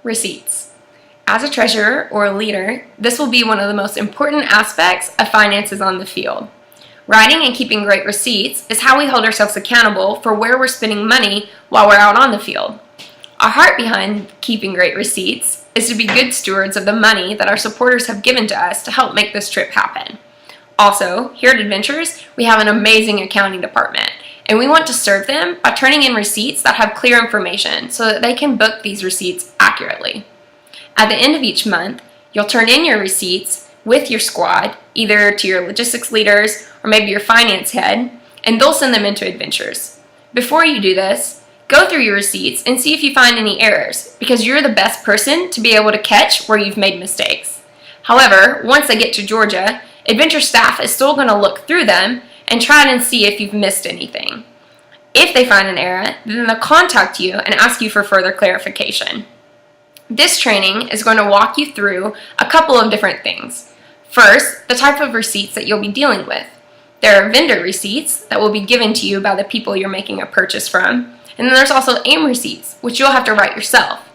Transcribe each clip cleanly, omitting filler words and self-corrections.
Receipts. As a treasurer or a leader, this will be one of the most important aspects of finances on the field. Writing and keeping great receipts is how we hold ourselves accountable for where we're spending money while we're out on the field. Our heart behind keeping great receipts is to be good stewards of the money that our supporters have given to us to help make this trip happen. Also, here at Adventures, we have an amazing accounting department, and we want to serve them by turning in receipts that have clear information so that they can book these receipts accurately. At the end of each month, you'll turn in your receipts with your squad, either to your logistics leaders or maybe your finance head, and they'll send them into Adventures. Before you do this, go through your receipts and see if you find any errors, because you're the best person to be able to catch where you've made mistakes. However, once they get to Georgia, Adventure staff is still going to look through them and try and see if you've missed anything. If they find an error, then they'll contact you and ask you for further clarification. This training is going to walk you through a couple of different things. First, the type of receipts that you'll be dealing with. There are vendor receipts that will be given to you by the people you're making a purchase from, and then there's also AIM receipts, which you'll have to write yourself.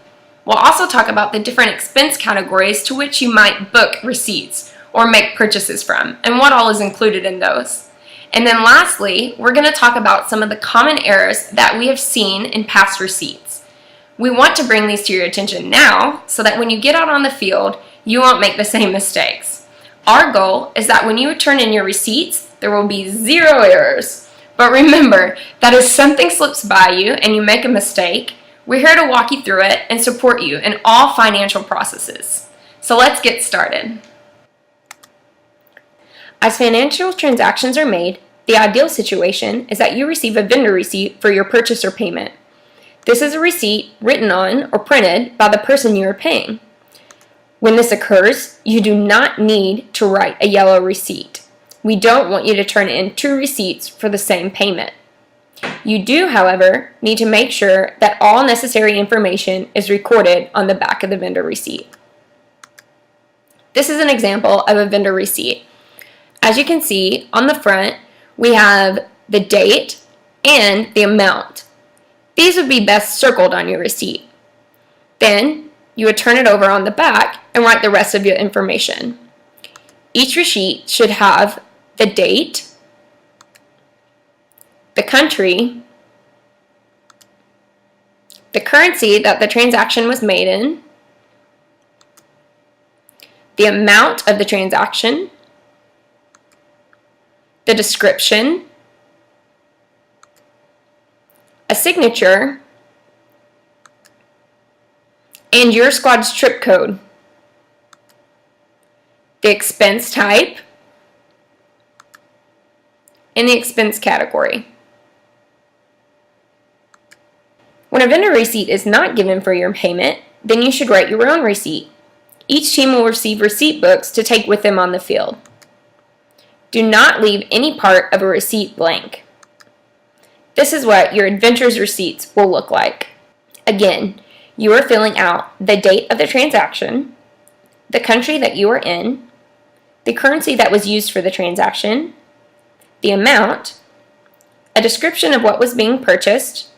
We'll also talk about the different expense categories to which you might book receipts or make purchases from, and what all is included in those. And then lastly, we're going to talk about some of the common errors that we have seen in past receipts. We want to bring these to your attention now so that when you get out on the field, you won't make the same mistakes. Our goal is that when you turn in your receipts, there will be 0 errors. But remember that if something slips by you and you make a mistake, we're here to walk you through it and support you in all financial processes. So let's get started. As financial transactions are made, the ideal situation is that you receive a vendor receipt for your purchase or payment. This is a receipt written on or printed by the person you are paying. When this occurs, you do not need to write a yellow receipt. We don't want you to turn in 2 receipts for the same payment. You do, however, need to make sure that all necessary information is recorded on the back of the vendor receipt. This is an example of a vendor receipt. As you can see, on the front, we have the date and the amount. These would be best circled on your receipt. Then, you would turn it over on the back and write the rest of your information. Each receipt should have the date, the country, the currency that the transaction was made in, the amount of the transaction, the description, a signature, and your squad's trip code, the expense type, and the expense category. When a vendor receipt is not given for your payment, then you should write your own receipt. Each team will receive receipt books to take with them on the field. Do not leave any part of a receipt blank. This is what your Adventures receipts will look like. Again, you are filling out the date of the transaction, the country that you are in, the currency that was used for the transaction, the amount, a description of what was being purchased,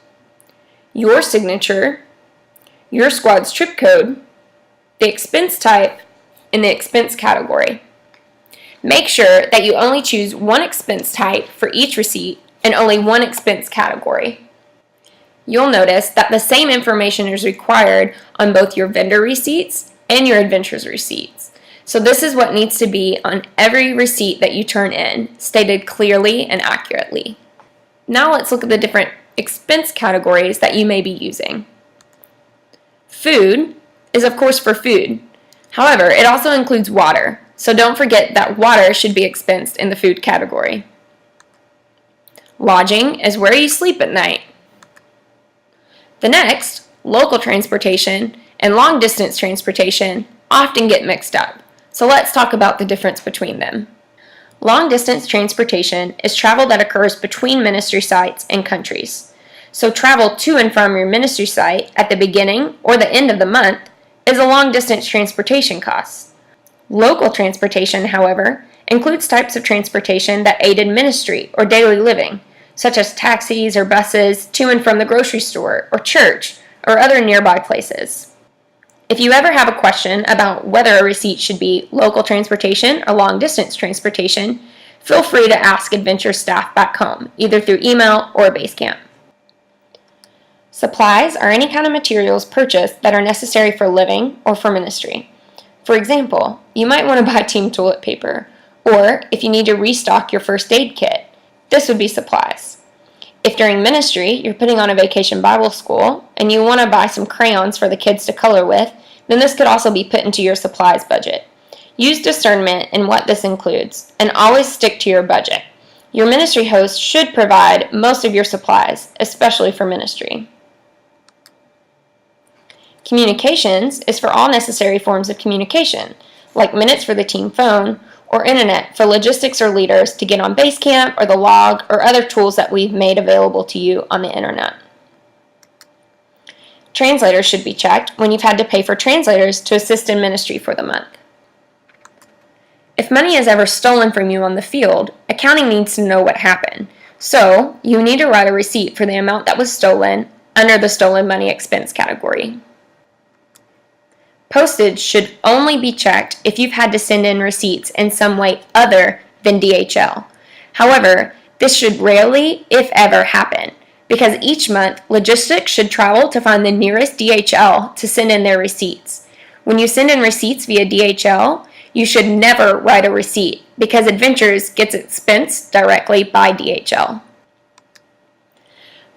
your signature, your squad's trip code, the expense type, and the expense category. Make sure that you only choose one expense type for each receipt and only one expense category. You'll notice that the same information is required on both your vendor receipts and your Adventures receipts. So this is what needs to be on every receipt that you turn in, stated clearly and accurately. Now let's look at the different expense categories that you may be using. Food is of course for food. However, it also includes water. So don't forget that water should be expensed in the food category. Lodging is where you sleep at night. The next, local transportation and long-distance transportation, often get mixed up. So let's talk about the difference between them. Long-distance transportation is travel that occurs between ministry sites and countries. So travel to and from your ministry site at the beginning or the end of the month is a long-distance transportation cost. Local transportation, however, includes types of transportation that aid in ministry or daily living, such as taxis or buses to and from the grocery store or church or other nearby places. If you ever have a question about whether a receipt should be local transportation or long-distance transportation, feel free to ask Adventure staff back home, either through email or Basecamp. Supplies are any kind of materials purchased that are necessary for living or for ministry. For example, you might want to buy team toilet paper, or if you need to restock your first aid kit, this would be supplies. If during ministry you're putting on a vacation Bible school and you want to buy some crayons for the kids to color with, then this could also be put into your supplies budget. Use discernment in what this includes, and always stick to your budget. Your ministry host should provide most of your supplies, especially for ministry. Communications is for all necessary forms of communication, like minutes for the team phone, or internet for logistics or leaders to get on Basecamp or the log or other tools that we've made available to you on the internet. Translators should be checked when you've had to pay for translators to assist in ministry for the month. If money is ever stolen from you on the field, accounting needs to know what happened. So, you need to write a receipt for the amount that was stolen under the stolen money expense category. Postage should only be checked if you've had to send in receipts in some way other than DHL. However, this should rarely, if ever, happen, because each month, logistics should travel to find the nearest DHL to send in their receipts. When you send in receipts via DHL, you should never write a receipt, because Adventures gets expensed directly by DHL.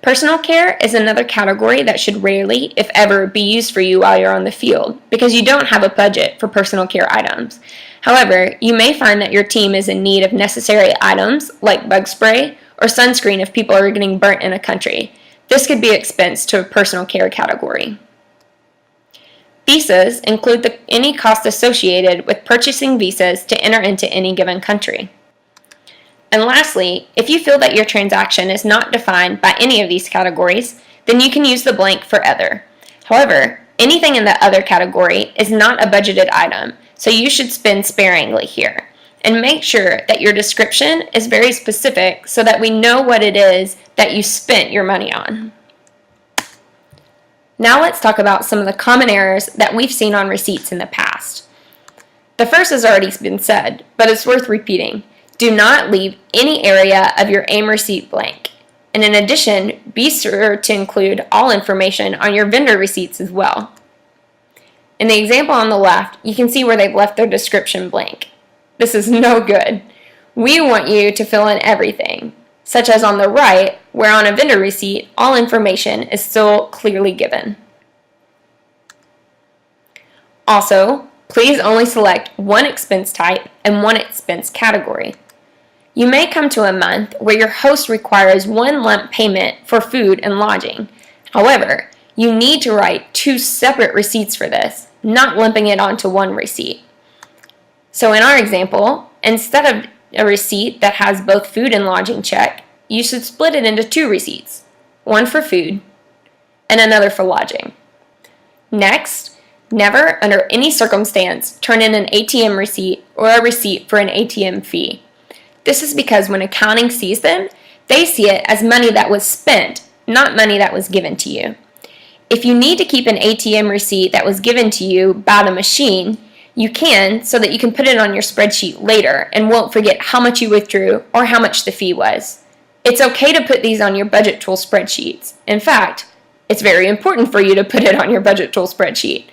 Personal care is another category that should rarely, if ever, be used for you while you're on the field, because you don't have a budget for personal care items. However, you may find that your team is in need of necessary items like bug spray or sunscreen if people are getting burnt in a country. This could be expensed to a personal care category. Visas include any cost associated with purchasing visas to enter into any given country. And lastly, if you feel that your transaction is not defined by any of these categories, then you can use the blank for other. However, anything in the other category is not a budgeted item, so you should spend sparingly here. And make sure that your description is very specific so that we know what it is that you spent your money on. Now let's talk about some of the common errors that we've seen on receipts in the past. The first has already been said, but it's worth repeating. Do not leave any area of your AIM receipt blank. And in addition, be sure to include all information on your vendor receipts as well. In the example on the left, you can see where they've left their description blank. This is no good. We want you to fill in everything, such as on the right, where on a vendor receipt, all information is still clearly given. Also, please only select one expense type and one expense category. You may come to a month where your host requires one lump payment for food and lodging. However, you need to write two separate receipts for this, not lumping it onto one receipt. So in our example, instead of a receipt that has both food and lodging check, you should split it into two receipts, one for food and another for lodging. Next, never under any circumstance turn in an ATM receipt or a receipt for an ATM fee. This is because when accounting sees them, they see it as money that was spent, not money that was given to you. If you need to keep an ATM receipt that was given to you by the machine, you can, so that you can put it on your spreadsheet later and won't forget how much you withdrew or how much the fee was. It's okay to put these on your budget tool spreadsheets. In fact, it's very important for you to put it on your budget tool spreadsheet.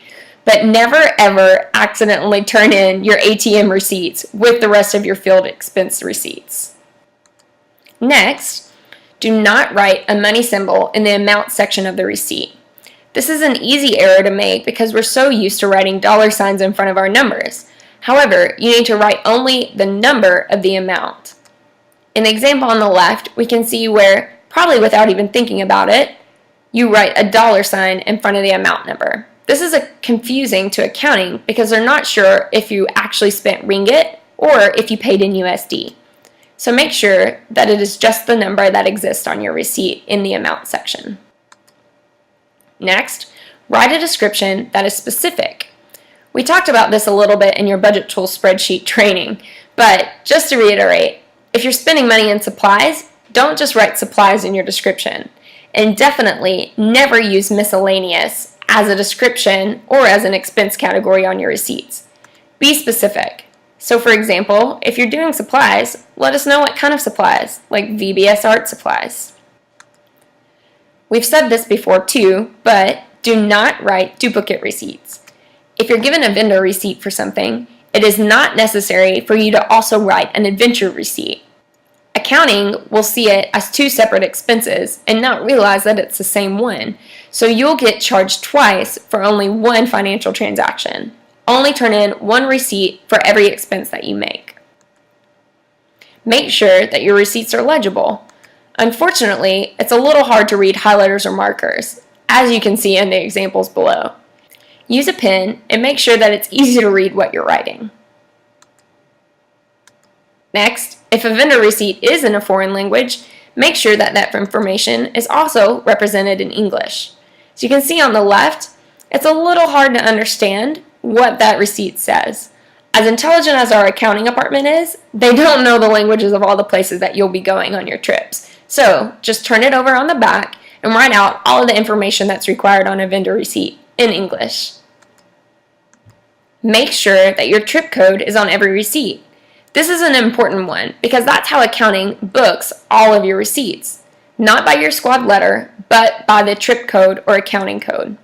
But never ever accidentally turn in your ATM receipts with the rest of your field expense receipts. Next, do not write a money symbol in the amount section of the receipt. This is an easy error to make because we're so used to writing dollar signs in front of our numbers. However, you need to write only the number of the amount. In the example on the left, we can see where, probably without even thinking about it, you write a dollar sign in front of the amount number. This is confusing to accounting because they're not sure if you actually spent ringgit or if you paid in USD. So make sure that it is just the number that exists on your receipt in the amount section. Next, write a description that is specific. We talked about this a little bit in your budget tool spreadsheet training, but just to reiterate, if you're spending money in supplies, don't just write supplies in your description. And definitely never use miscellaneous as a description or as an expense category on your receipts. Be specific. So for example, if you're doing supplies, let us know what kind of supplies, like VBS art supplies. We've said this before too, but do not write duplicate receipts. If you're given a vendor receipt for something, it is not necessary for you to also write an adventure receipt. Accounting will see it as two separate expenses and not realize that it's the same one, so you'll get charged twice for only one financial transaction. Only turn in one receipt for every expense that you make. Make sure that your receipts are legible. Unfortunately, it's a little hard to read highlighters or markers, as you can see in the examples below. Use a pen and make sure that it's easy to read what you're writing. Next, if a vendor receipt is in a foreign language, make sure that that information is also represented in English. As you can see on the left, it's a little hard to understand what that receipt says. As intelligent as our accounting department is, they don't know the languages of all the places that you'll be going on your trips. So just turn it over on the back and write out all of the information that's required on a vendor receipt in English. Make sure that your trip code is on every receipt. This is an important one because that's how accounting books all of your receipts. Not by your squad letter, but by the trip code or accounting code.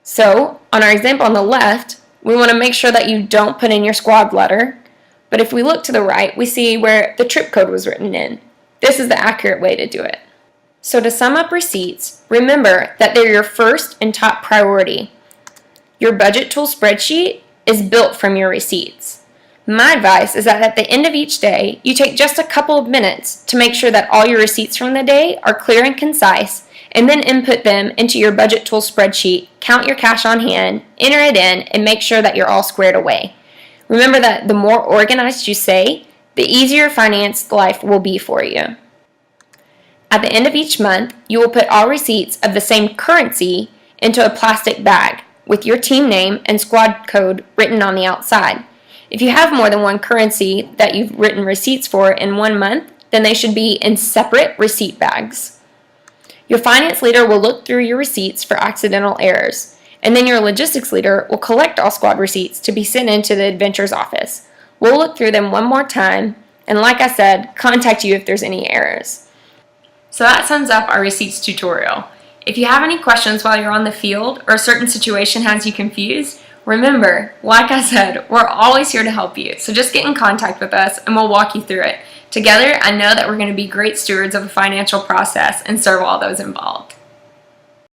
So, on our example on the left, we want to make sure that you don't put in your squad letter, but if we look to the right, we see where the trip code was written in. This is the accurate way to do it. So to sum up receipts, remember that they're your first and top priority. Your budget tool spreadsheet is built from your receipts. My advice is that at the end of each day, you take just a couple of minutes to make sure that all your receipts from the day are clear and concise, and then input them into your budget tool spreadsheet, count your cash on hand, enter it in, and make sure that you're all squared away. Remember that the more organized you stay, the easier finance life will be for you. At the end of each month, you will put all receipts of the same currency into a plastic bag with your team name and squad code written on the outside. If you have more than one currency that you've written receipts for in one month, then they should be in separate receipt bags. Your finance leader will look through your receipts for accidental errors, and then your logistics leader will collect all squad receipts to be sent into the adventures office. We'll look through them one more time, and like I said, contact you if there's any errors. So that sums up our receipts tutorial. If you have any questions while you're on the field or a certain situation has you confused, remember, like I said, we're always here to help you. So just get in contact with us and we'll walk you through it. Together, I know that we're going to be great stewards of a financial process and serve all those involved.